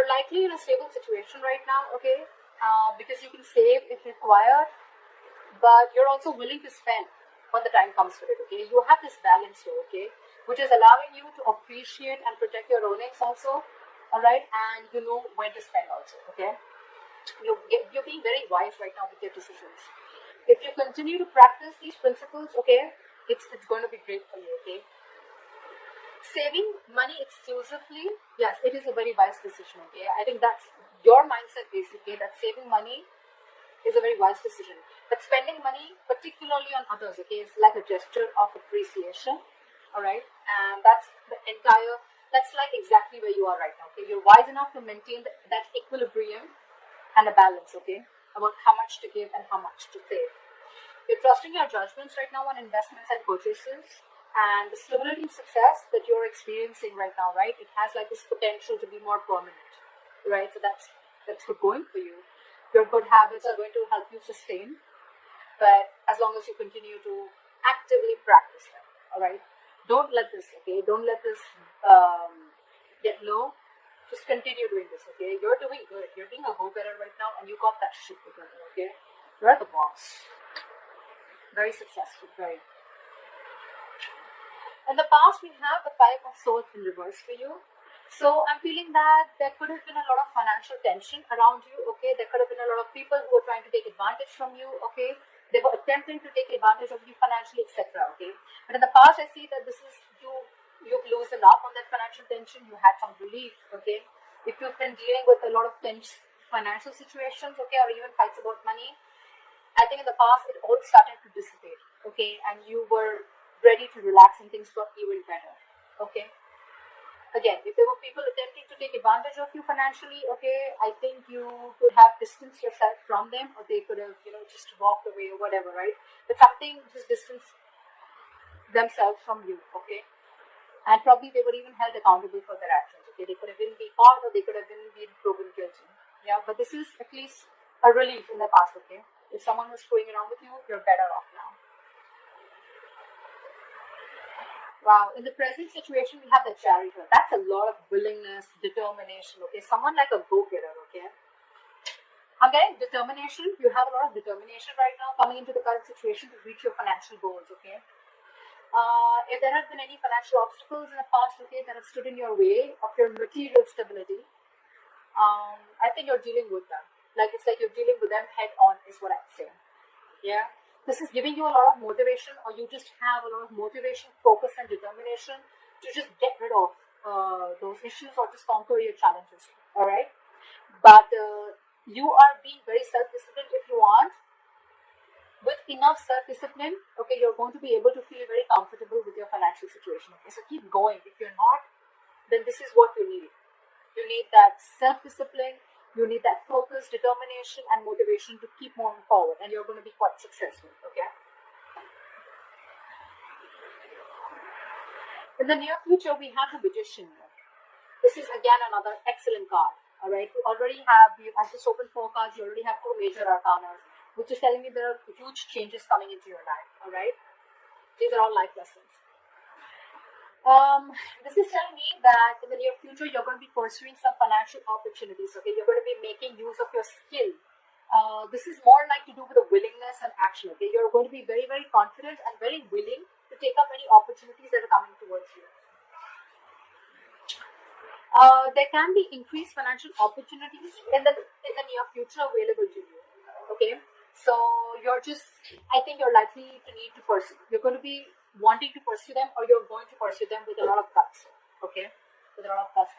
You're likely in a stable situation right now, okay? Because you can save if required, but you're also willing to spend when the time comes for it, okay? You have this balance here, okay? Which is allowing you to appreciate and protect your earnings also, all right? And you know when to spend also, okay? You're being very wise right now with your decisions. If you continue to practice these principles, okay, it's going to be great for you, okay? Saving money exclusively, yes, it is a very wise decision, okay? I think that's your mindset basically, that saving money is a very wise decision. But spending money, particularly on others, okay, is like a gesture of appreciation, all right? And that's like exactly where you are right now, okay? You're wise enough to maintain that equilibrium and a balance, okay, about how much to give and how much to save. You're trusting your judgments right now on investments and purchases, and the stability and success that you're experiencing right now, right, it has like this potential to be more permanent, right? So that's good going for you. Your good habits are going to help you sustain, but as long as you continue to actively practice them, all right? Don't let this, okay, don't let this get low. Just continue doing this, okay? You're doing good. You're being a go-getter right now, and you got that shit together, okay? You're the boss. Very successful, very. In the past, we have the Five of Swords in reverse for you. So I'm feeling that there could have been a lot of financial tension around you, okay? There could have been a lot of people who were trying to take advantage from you, okay? They were attempting to take advantage of you financially, etc., okay? But in the past, I see that this is you've loosened up on that financial tension. You had some relief, okay? If you've been dealing with a lot of tense financial situations, okay, or even fights about money, I think in the past it all started to dissipate, okay? And you were ready to relax and things got even better, okay? Again, if there were people attempting to take advantage of you financially, okay, I think you could have distanced yourself from them, or they could have, just walked away or whatever, right? But something just distanced themselves from you, okay? And probably they were even held accountable for their actions, okay? They could have been caught, or they could have been proven guilty, yeah? But this is at least a relief in the past, okay? If someone was screwing around with you, you're better off now. Wow, in the present situation, we have the Chariot. That's a lot of willingness, determination, okay? Someone like a go-getter, okay? I'm getting determination. You have a lot of determination right now coming into the current situation to reach your financial goals, okay? If there have been any financial obstacles in the past, okay, that have stood in your way of your material stability, I think you're dealing with them. It's like you're dealing with them head on, is what I'm saying. Yeah. This is giving you a lot of motivation, or you just have a lot of motivation, focus, and determination to just get rid of those issues or just conquer your challenges. All right. But you are being very self-disciplined if you want. With enough self-discipline, okay, you're going to be able to feel very comfortable with your financial situation. Okay, so keep going. If you're not, then this is what you need. You need that self-discipline, you need that focus, determination, and motivation to keep moving forward, and you're going to be quite successful, okay? In the near future, we have the Magician. This is again another excellent card, all right? I just opened 4 cards, you already have 4 major arcana, which is telling me there are huge changes coming into your life, all right? These are all life lessons. This is telling me that in the near future, you're going to be pursuing some financial opportunities, okay? You're going to be making use of your skill. This is more like to do with the willingness and action, okay? You're going to be very, very confident and very willing to take up any opportunities that are coming towards you. There can be increased financial opportunities in the near future available to you, okay? So I think you're likely to need to pursue. You're going to be wanting to pursue them, or you're going to pursue them with a lot of guts, okay? With a lot of guts.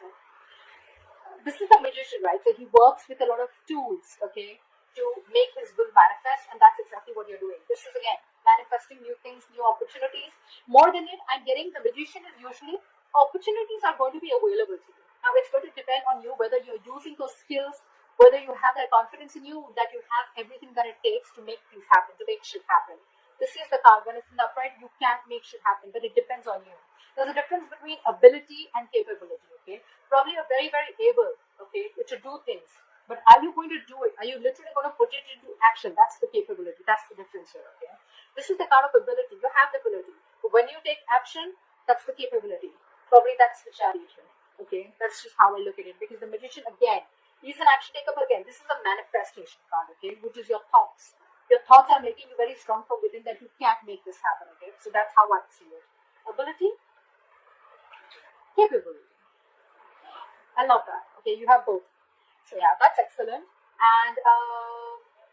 This is the Magician, right? So he works with a lot of tools, okay, to make his will manifest, and that's exactly what you're doing. This is, again, manifesting new things, new opportunities. More than it, I'm getting the Magician is usually opportunities are going to be available to you. Now, it's going to depend on you whether you're using those skills, whether you have that confidence in you, that you have everything that it takes to make things happen, to make shit happen. This is the card. When it's in the upright, you can't make shit happen, but it depends on you. There's a difference between ability and capability, okay? Probably you're very, very able, okay, to do things. But are you going to do it? Are you literally going to put it into action? That's the capability. That's the difference here, okay? This is the card of ability. You have the ability. But when you take action, that's the capability. Probably that's the Chariot here. Okay, that's just how I look at it. Because the Magician, again, he's an action taker, but again, this is a manifestation card, okay, which is your thoughts. Your thoughts are making you very strong from within that you can't make this happen, okay? So that's how I see it. Ability, capability. I love that. Okay, you have both. So yeah, that's excellent. And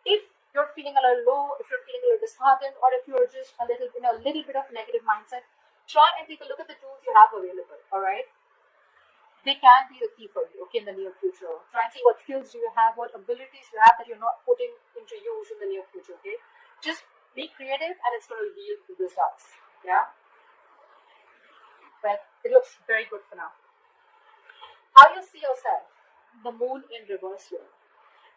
if you're feeling a little low, if you're feeling a little disheartened, or if you're just a little in a little bit of negative mindset, try and take a look at the tools you have available. All right, they can be the key for you. Okay, in the near future, try and see what skills do you have, what abilities you have that you're not putting into use in the near future. Okay, just be creative, and it's going to yield the results. Yeah, but it looks very good for now. How you see yourself? The moon in reverse here.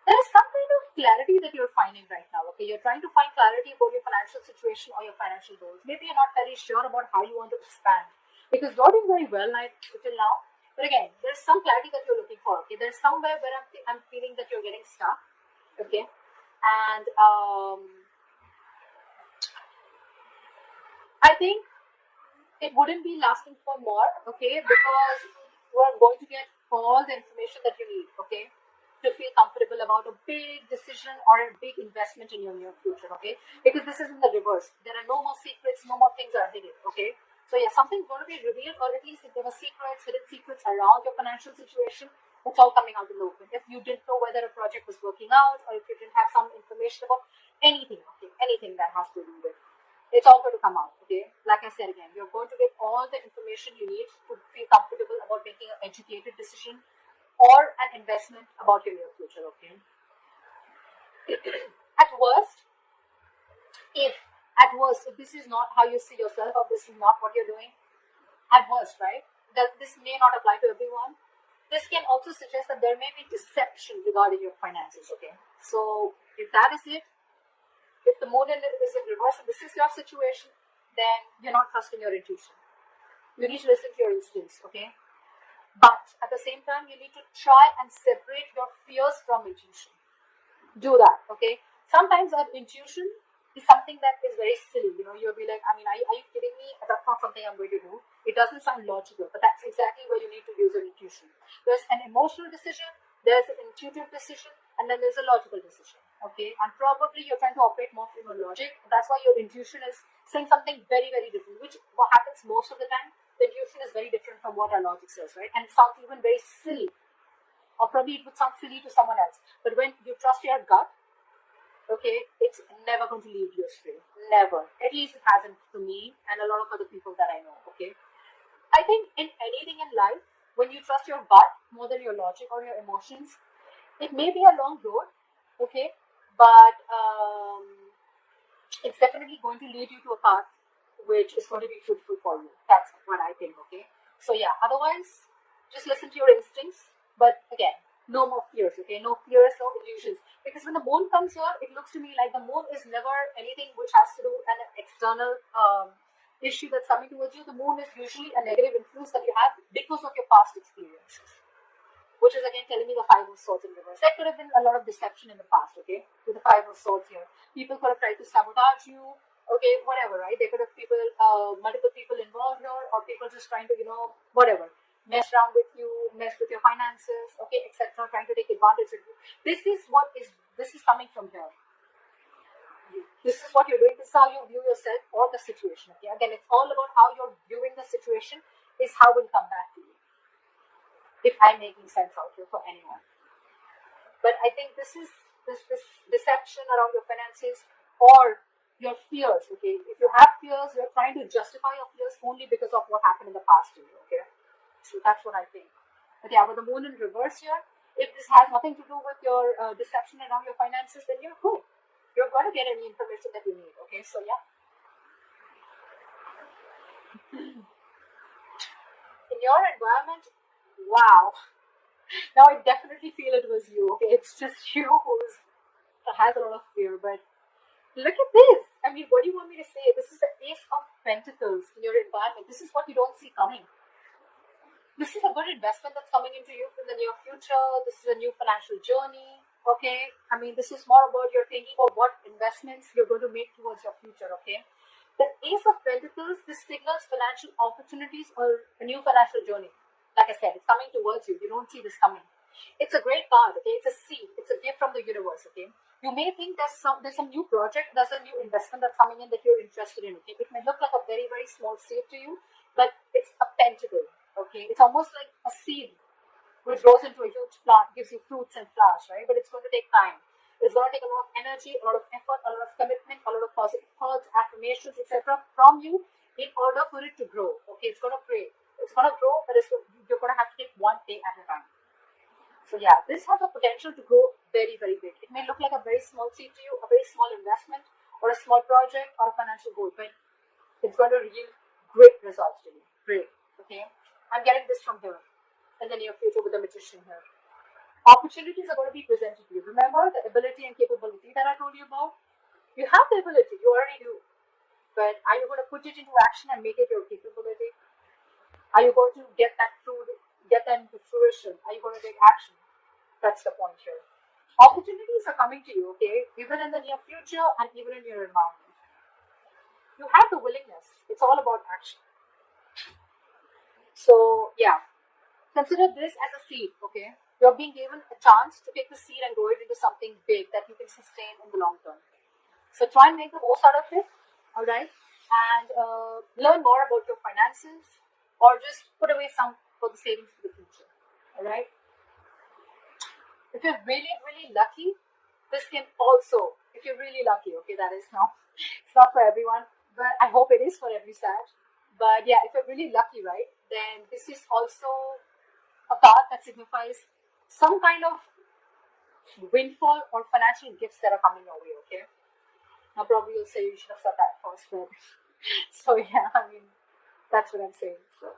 There is some kind of clarity that you're finding right now. Okay, you're trying to find clarity about your financial situation or your financial goals. Maybe you're not very sure about how you want to expand because you're doing very well like till now. But again, there's some clarity that you're looking for. Okay, there's somewhere where I'm feeling that you're getting stuck. Okay, and I think it wouldn't be lasting for more. Okay, because you are going to get all the information that you need. Okay, to feel comfortable about a big decision or a big investment in your near future, okay? Because this is in the reverse. There are no more secrets, no more things are hidden, okay? So yeah, something's going to be revealed, or at least if there were secrets, hidden secrets around your financial situation, it's all coming out in the open. If you didn't know whether a project was working out, or if you didn't have some information about anything, okay, anything that has to do with, it's all going to come out, okay? Like I said again, you're going to get all the information you need to feel comfortable about making an educated decision or an investment about your near future, okay? At worst, if this is not how you see yourself or this is not what you're doing, at worst, right? That this may not apply to everyone. This can also suggest that there may be deception regarding your finances, okay? So if that is it, if the moon is in reverse and this is your situation, then you're not trusting your intuition. You need to listen to your instincts, okay? But at the same time, you need to try and separate your fears from intuition. Do that, okay? Sometimes our intuition is something that is very silly. You know, you'll be like, I mean, are you kidding me? That's not something I'm going to do. It doesn't sound logical, but that's exactly where you need to use your intuition. There's an emotional decision, there's an intuitive decision, and then there's a logical decision, okay? And probably you're trying to operate more from your logic. That's why your intuition is saying something very, very different, which what happens most of the time. The intuition is very different from what our logic says, right? And it sounds even very silly. Or probably it would sound silly to someone else. But when you trust your gut, okay, it's never going to lead you astray. Never. At least it hasn't to me and a lot of other people that I know, okay? I think in anything in life, when you trust your gut more than your logic or your emotions, it may be a long road, okay? But it's definitely going to lead you to a path which is going to be fruitful for you. That's what I think, okay? So yeah, otherwise, just listen to your instincts. But again, no more fears, okay? No fears, no illusions. Because when the moon comes here, it looks to me like the moon is never anything which has to do with an external issue that's coming towards you. The moon is usually a negative influence that you have because of your past experiences. Which is again telling me the Five of Swords in reverse. There could have been a lot of deception in the past, okay? With the Five of Swords here. People could have tried to sabotage you, okay, whatever, right? There could have multiple people involved here, or people just trying to, whatever, mess around with you, mess with your finances, okay, etc., trying to take advantage of you. This is coming from here. This is what you're doing. This is how you view yourself or the situation, okay? Again, it's all about how you're viewing the situation is how it will come back to you. If I'm making sense out here for anyone. But I think this deception around your finances or your fears, okay? If you have fears, you're trying to justify your fears only because of what happened in the past to you, okay? So that's what I think. But yeah, with the moon in reverse here, if this has nothing to do with your deception around your finances, then you're cool. You're going to get any information that you need, okay? So yeah. In your environment, wow. Now I definitely feel it was you, okay? It's just you who has a lot of fear, but look at this. I mean, what do you want me to say? This is the Ace of Pentacles in your environment. This is what you don't see coming. This is a good investment that's coming into you in the near future. This is a new financial journey, okay? I mean, this is more about you're thinking about what investments you're going to make towards your future, okay? The Ace of Pentacles, this signals financial opportunities or a new financial journey. Like I said, it's coming towards you. You don't see this coming. It's a great card, okay? It's a seed. It's a gift from the universe, okay? You may think there's some new project, there's a new investment that's coming in that you're interested in, okay? It may look like a very, very small seed to you, but it's a pentacle, okay? It's almost like a seed which grows into a huge plant, gives you fruits and flowers, right? But it's going to take time. It's going to take a lot of energy, a lot of effort, a lot of commitment, a lot of positive thoughts, affirmations, etc. from you in order for it to grow, okay? It's going to pray. It's going to grow, but you're going to have to take one day at a time. So yeah, this has a potential to grow very, very big. It may look like a very small seed to you, a very small investment, or a small project, or a financial goal, but it's going to yield great results to you. Great, okay? I'm getting this from here in the near future with the magician here. Opportunities are going to be presented to you. Remember the ability and capability that I told you about? You have the ability, you already do. But are you going to put it into action and make it your capability? Are you going to get that into fruition? Are you going to take action? That's the point here. Opportunities are coming to you, okay? Even in the near future and even in your environment. You have the willingness. It's all about action. So, yeah. Consider this as a seed, okay? You're being given a chance to take the seed and grow it into something big that you can sustain in the long term. So try and make the most out of it, alright? And learn more about your finances, or just put away some for the savings for the future, alright? If you're really, really lucky, this can also, if you're really lucky, okay, that is not, it's not for everyone, but I hope it is for every Sag. But yeah, if you're really lucky, right, then this is also a card that signifies some kind of windfall or financial gifts that are coming your way, okay? Now probably you'll say you should have said that first, but so yeah, I mean, that's what I'm saying. So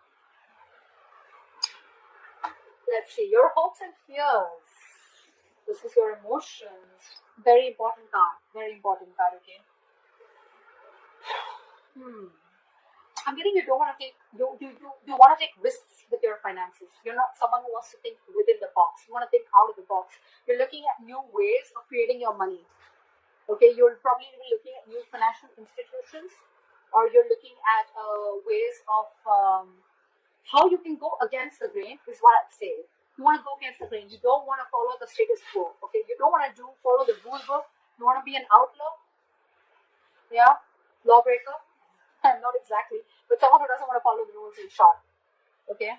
let's see, your hopes and fears. This is your emotions. Very important card, okay? I'm getting you don't want to take you want to take risks with your finances. You're not someone who wants to think within the box. You want to think out of the box. You're looking at new ways of creating your money. Okay, you're probably be looking at new financial institutions, or you're looking at ways of how you can go against the grain. Is what I'd say. You want to go against the grain. You don't want to follow the status quo. Okay, you don't want to follow the rule book. You want to be an outlaw. Yeah, lawbreaker. Not exactly, but someone who doesn't want to follow the rules in short. Okay,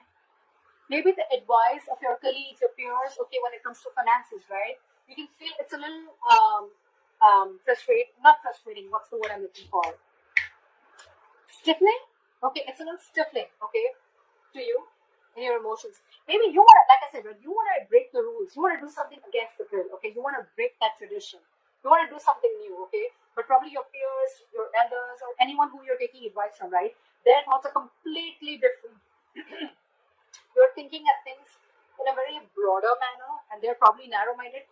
maybe the advice of your colleagues, your peers. Okay, when it comes to finances, right? You can feel it's a little not frustrating. What's the word I'm looking for? Stiffling. Okay, it's a little stiffling. Okay, to you and your emotions. Maybe you want to, like I said, you want to break the rules. You want to do something against the grill. Okay, you want to break that tradition. You want to do something new. Okay, but probably your peers, your elders, or anyone who you're taking advice from, right? Their thoughts are completely different. You're thinking at things in a very broader manner, and they're probably narrow-minded.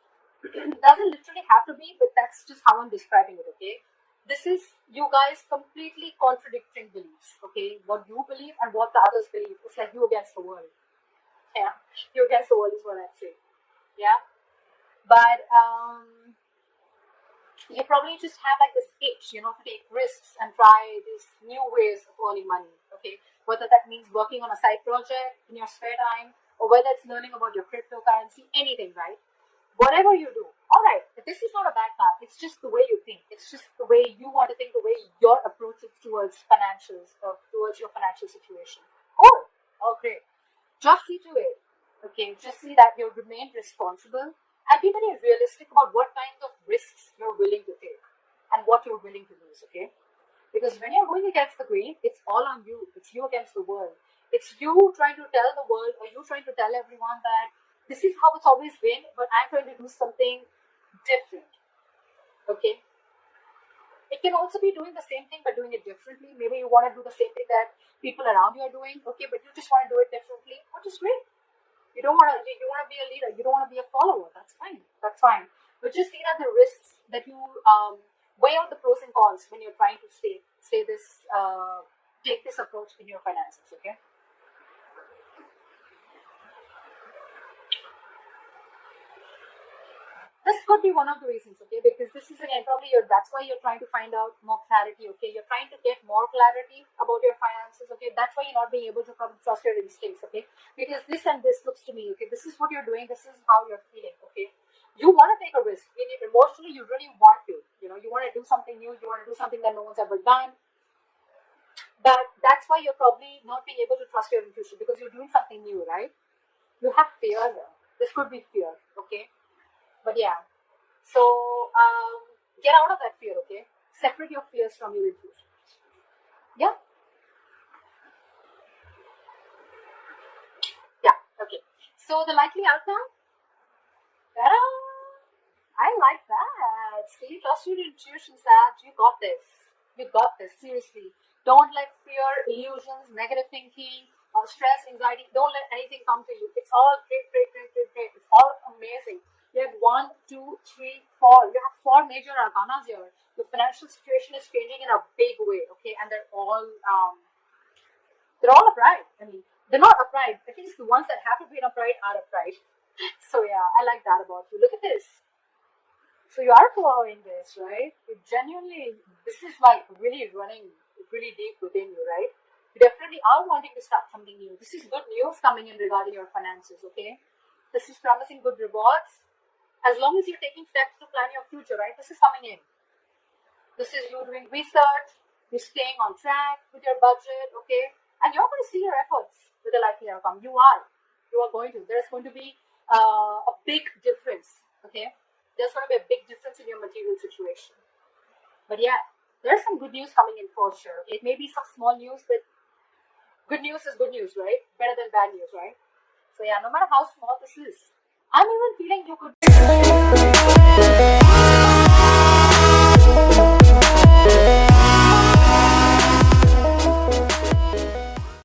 Doesn't literally have to be, but that's just how I'm describing it. Okay, this is you guys completely contradicting beliefs. Okay, what you believe and what the others believe. It's like you against the world. Yeah, you against the world is what I'd say. Yeah, but you probably just have like this itch, to take risks and try these new ways of earning money. Okay, whether that means working on a side project in your spare time, or whether it's learning about your cryptocurrency, anything, right? Whatever you do, all right. This is not a bad path. It's just the way you think. It's just the way you want to think, the way your approach is towards financials, or towards your financial situation. Cool. Oh, great. Just see to it. Okay, just see that you remain responsible and be very realistic about what kinds of risks you're willing to take and what you're willing to lose, okay? Because when you're going against the grain, it's all on you. It's you against the world. It's you trying to tell the world, or you trying to tell everyone that this is how it's always been, but I'm trying to do something different, okay? It can also be doing the same thing but doing it differently. Maybe you want to do the same thing that people around you are doing, okay, but you just want to do it differently, which is great. You want to be a leader. You don't want to be a follower. That's fine. But just see that the risks that you weigh out the pros and cons when you're trying to take this approach in your finances. Okay. This could be one of the reasons, okay, because this is again probably that's why you're trying to find out more clarity, okay, you're trying to get more clarity about your finances, okay, that's why you're not being able to probably trust your instincts, okay, because this and this looks to me, okay, this is what you're doing, this is how you're feeling, okay, you want to take a risk, emotionally you really want to, you want to do something new, you want to do something that no one's ever done, but that's why you're probably not being able to trust your intuition because you're doing something new, right? You have fear here. This could be fear, okay? But yeah, so get out of that fear, okay? Separate your fears from your intuition. Yeah? Yeah, okay. So the likely outcome? Ta-da! I like that. Stay trust your intuition, Sag. You got this. You got this. Seriously. Don't let fear, illusions, negative thinking, stress, anxiety, don't let anything come to you. It's all great, great, great, great, great. It's all amazing. You have 1, 2, 3, 4. You have 4 major arcanas here. Your financial situation is changing in a big way, okay? And they're all upright. I mean, they're not upright. At least the ones that haven't been upright are upright. So yeah, I like that about you. Look at this. So you are following this, right? You genuinely, this is like really running really deep within you, right? You definitely are wanting to start something new. This is good news coming in regarding your finances, okay? This is promising good rewards. As long as you're taking steps to plan your future, right? This is coming in. This is you doing research, you're staying on track with your budget, okay? And you're going to see your efforts with a likely outcome. You are going to. There's going to be a big difference, okay? There's going to be a big difference in your material situation. But yeah, there's some good news coming in for sure. It may be some small news, but good news is good news, right? Better than bad news, right? So yeah, no matter how small this is, I'm even feeling you could